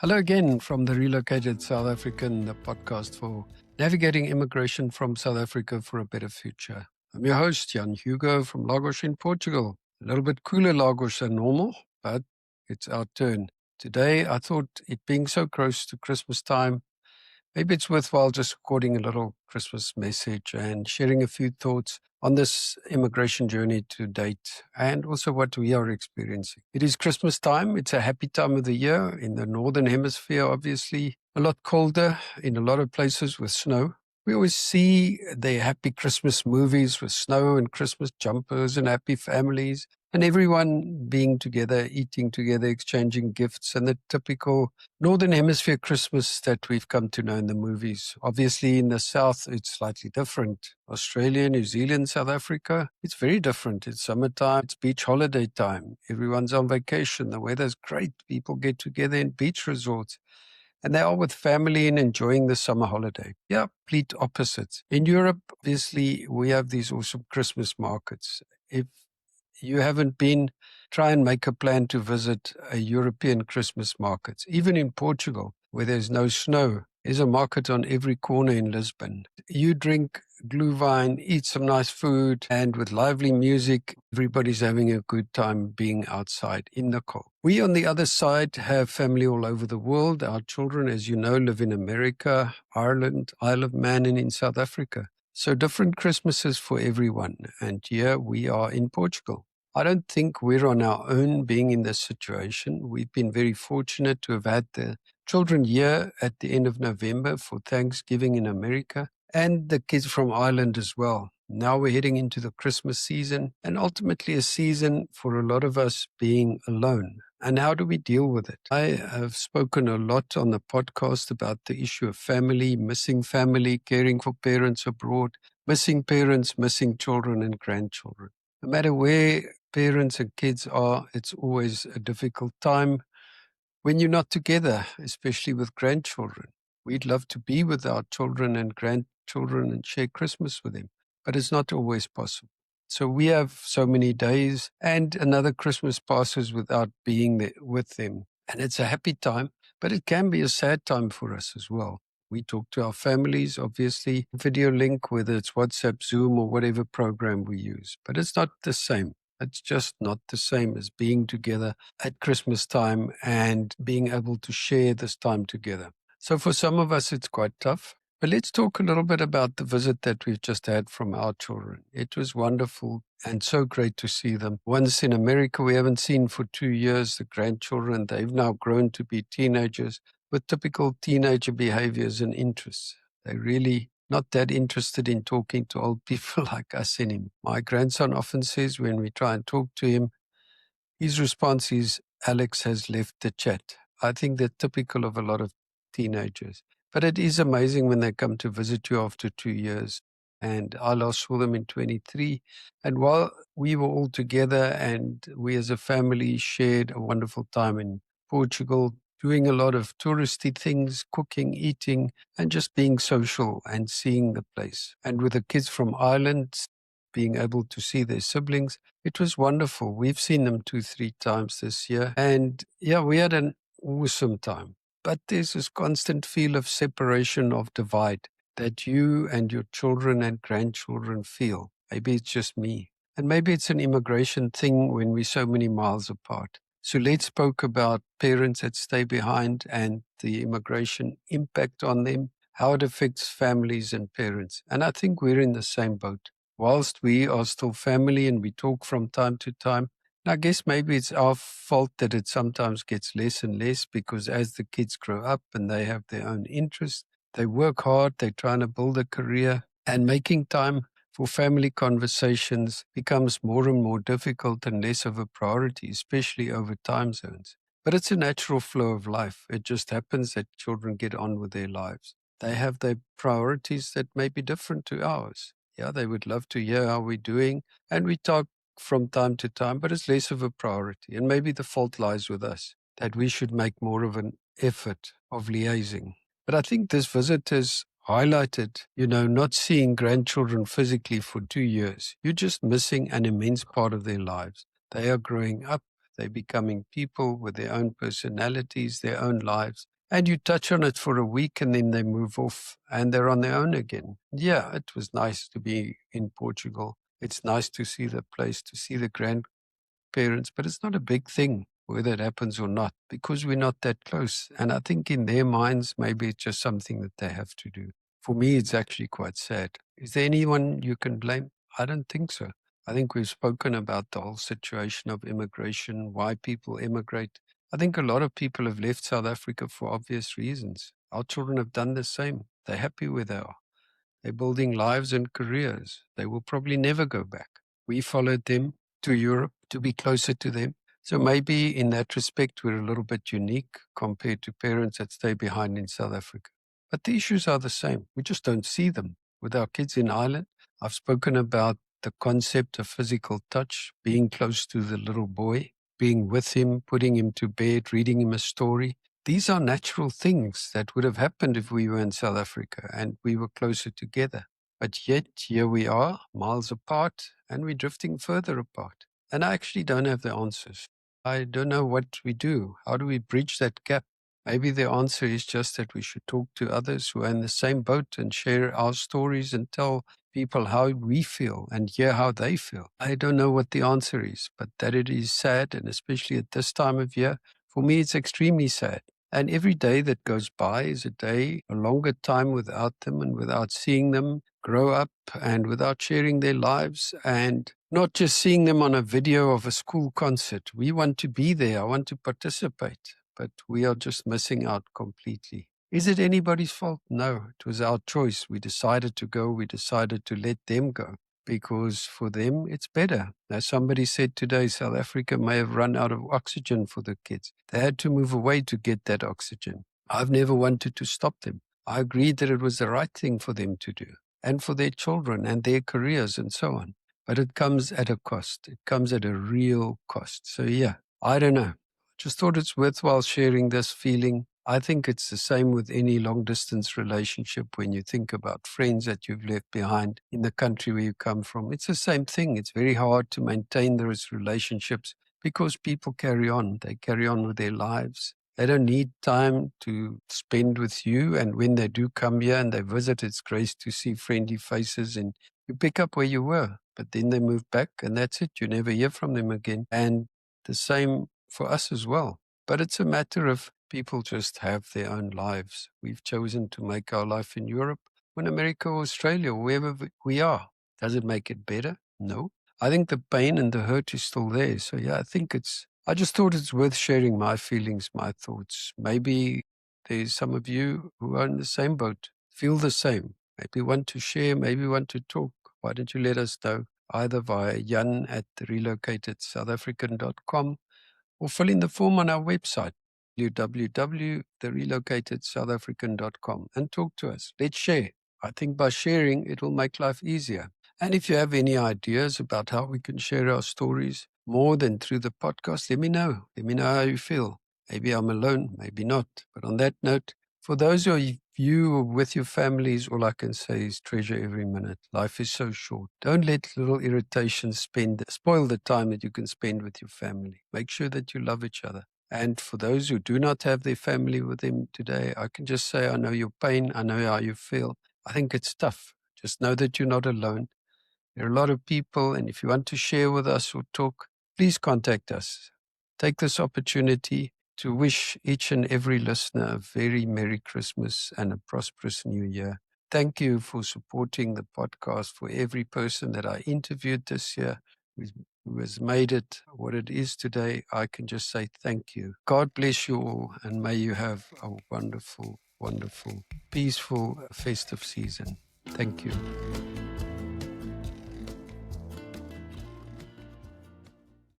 Hello again from the Relocated South African, the podcast for navigating immigration from South Africa for a better future. I'm your host, Jan Hugo from Lagos in Portugal. A little bit cooler Lagos than normal, but it's our turn. Today, I thought it being so close to Christmas time, maybe it's worthwhile just recording a little Christmas message and sharing a few thoughts on this immigration journey to date and also what we are experiencing. It is Christmas time. It's a happy time of the year in the Northern Hemisphere, obviously. A lot colder in a lot of places with snow. We always see the happy Christmas movies with snow and Christmas jumpers and happy families and everyone being together, eating together, exchanging gifts, and the typical Northern Hemisphere Christmas that we've come to know in the movies. Obviously, in the South, it's slightly different. Australia, New Zealand, South Africa, it's very different. It's summertime, it's beach holiday time. Everyone's on vacation. The weather's great. People get together in beach resorts. And they are with family and enjoying the summer holiday. Yeah, complete opposites. In Europe, obviously, we have these awesome Christmas markets. If you haven't been, try and make a plan to visit a European Christmas market. Even in Portugal, where there's no snow, there's a market on every corner in Lisbon. You drink glühwein, eat some nice food, and with lively music, everybody's having a good time being outside in the cold. We, on the other side, have family all over the world. Our children, as you know, live in America, Ireland, Isle of Man, and in South Africa. So different Christmases for everyone. And here we are in Portugal. I don't think we're on our own being in this situation. We've been very fortunate to have had the children here at the end of November for Thanksgiving in America and the kids from Ireland as well. Now we're heading into the Christmas season and ultimately a season for a lot of us being alone. And how do we deal with it? I have spoken a lot on the podcast about the issue of family, missing family, caring for parents abroad, missing parents, missing children and grandchildren. No matter where parents and kids are, it's always a difficult time when you're not together, especially with grandchildren. We'd love to be with our children and grandchildren and share Christmas with them, but it's not always possible. So we have so many days and another Christmas passes without being there with them. And it's a happy time, but it can be a sad time for us as well. We talk to our families, obviously, video link, whether it's WhatsApp, Zoom, or whatever program we use. But it's not the same. It's just not the same as being together at Christmas time and being able to share this time together. So for some of us, it's quite tough. But let's talk a little bit about the visit that we've just had from our children. It was wonderful and so great to see them. Once in America, we haven't seen for 2 years the grandchildren. They've now grown to be teenagers with typical teenager behaviors and interests. They're really not that interested in talking to old people like us anymore. My grandson often says when we try and talk to him, his response is, Alex has left the chat. I think they're typical of a lot of teenagers. But it is amazing when they come to visit you after 2 years. And I last saw them in 23. And while we were all together and we as a family shared a wonderful time in Portugal, doing a lot of touristy things, cooking, eating, and just being social and seeing the place. And with the kids from Ireland, being able to see their siblings, it was wonderful. We've seen them 2-3 times this year. And yeah, we had an awesome time. But there's this constant feel of separation, of divide that you and your children and grandchildren feel. Maybe it's just me. And maybe it's an immigration thing when we're so many miles apart. So let's spoke about parents that stay behind and the immigration impact on them, how it affects families and parents. And I think we're in the same boat. Whilst we are still family and we talk from time to time, I guess maybe it's our fault that it sometimes gets less and less because as the kids grow up and they have their own interests, they work hard, they're trying to build a career, and making time for family conversations becomes more and more difficult and less of a priority, especially over time zones. But it's a natural flow of life. It just happens that children get on with their lives. They have their priorities that may be different to ours. Yeah, they would love to hear how we're doing, and we talk from time to time, but it's less of a priority. And maybe the fault lies with us, that we should make more of an effort of liaising. But I think this visit has highlighted, not seeing grandchildren physically for 2 years. You're just missing an immense part of their lives. They are growing up. They're becoming people with their own personalities, their own lives. And you touch on it for a week and then they move off and they're on their own again. Yeah, it was nice to be in Portugal. It's nice to see the place, to see the grandparents, but it's not a big thing whether it happens or not because we're not that close. And I think in their minds, maybe it's just something that they have to do. For me, it's actually quite sad. Is there anyone you can blame? I don't think so. I think we've spoken about the whole situation of immigration, why people immigrate. I think a lot of people have left South Africa for obvious reasons. Our children have done the same. They're happy where they are. They're building lives and careers. They will probably never go back. We followed them to Europe to be closer to them. So maybe in that respect, we're a little bit unique compared to parents that stay behind in South Africa. But the issues are the same. We just don't see them. With our kids in Ireland, I've spoken about the concept of physical touch, being close to the little boy, being with him, putting him to bed, reading him a story. These are natural things that would have happened if we were in South Africa and we were closer together. But yet, here we are, miles apart, and we're drifting further apart. And I actually don't have the answers. I don't know what we do. How do we bridge that gap? Maybe the answer is just that we should talk to others who are in the same boat and share our stories and tell people how we feel and hear how they feel. I don't know what the answer is, but that it is sad, and especially at this time of year, for me, it's extremely sad. And every day that goes by is a longer time without them and without seeing them grow up and without sharing their lives and not just seeing them on a video of a school concert. We want to be there. I want to participate, but we are just missing out completely. Is it anybody's fault? No, it was our choice. We decided to go. We decided to let them go because for them, it's better. As somebody said today, South Africa may have run out of oxygen for the kids. They had to move away to get that oxygen. I've never wanted to stop them. I agreed that it was the right thing for them to do and for their children and their careers and so on. But it comes at a cost. It comes at a real cost. So yeah, I don't know. Just thought it's worthwhile sharing this feeling. I think it's the same with any long distance relationship when you think about friends that you've left behind in the country where you come from. It's the same thing. It's very hard to maintain those relationships because people carry on. They carry on with their lives. They don't need time to spend with you. And when they do come here and they visit, it's great to see friendly faces and you pick up where you were. But then they move back and that's it. You never hear from them again. And the same for us as well. But it's a matter of people just have their own lives. We've chosen to make our life in Europe, or in America or Australia, or wherever we are. Does it make it better? No. I think the pain and the hurt is still there. So yeah, I just thought it's worth sharing my feelings, my thoughts. Maybe there's some of you who are in the same boat, feel the same. Maybe want to share, maybe want to talk. Why don't you let us know either via Jan at relocatedSouthAfrican.com or fill in the form on our website, www.therelocatedSouthAfrican.com, and talk to us. Let's share. I think by sharing, it will make life easier. And if you have any ideas about how we can share our stories more than through the podcast, let me know. Let me know how you feel. Maybe I'm alone, maybe not. But on that note, for those of you with your families, all I can say is treasure every minute. Life is so short. Don't let little irritations spoil the time that you can spend with your family. Make sure that you love each other. And for those who do not have their family with them today, I can just say, I know your pain. I know how you feel. I think it's tough. Just know that you're not alone. There are a lot of people, and if you want to share with us or talk, please contact us. Take this opportunity to wish each and every listener a very Merry Christmas and a prosperous New Year. Thank you for supporting the podcast, for every person that I interviewed this year who has made it what it is today. I can just say thank you. God bless you all, and may you have a wonderful, wonderful, peaceful, festive season. Thank you.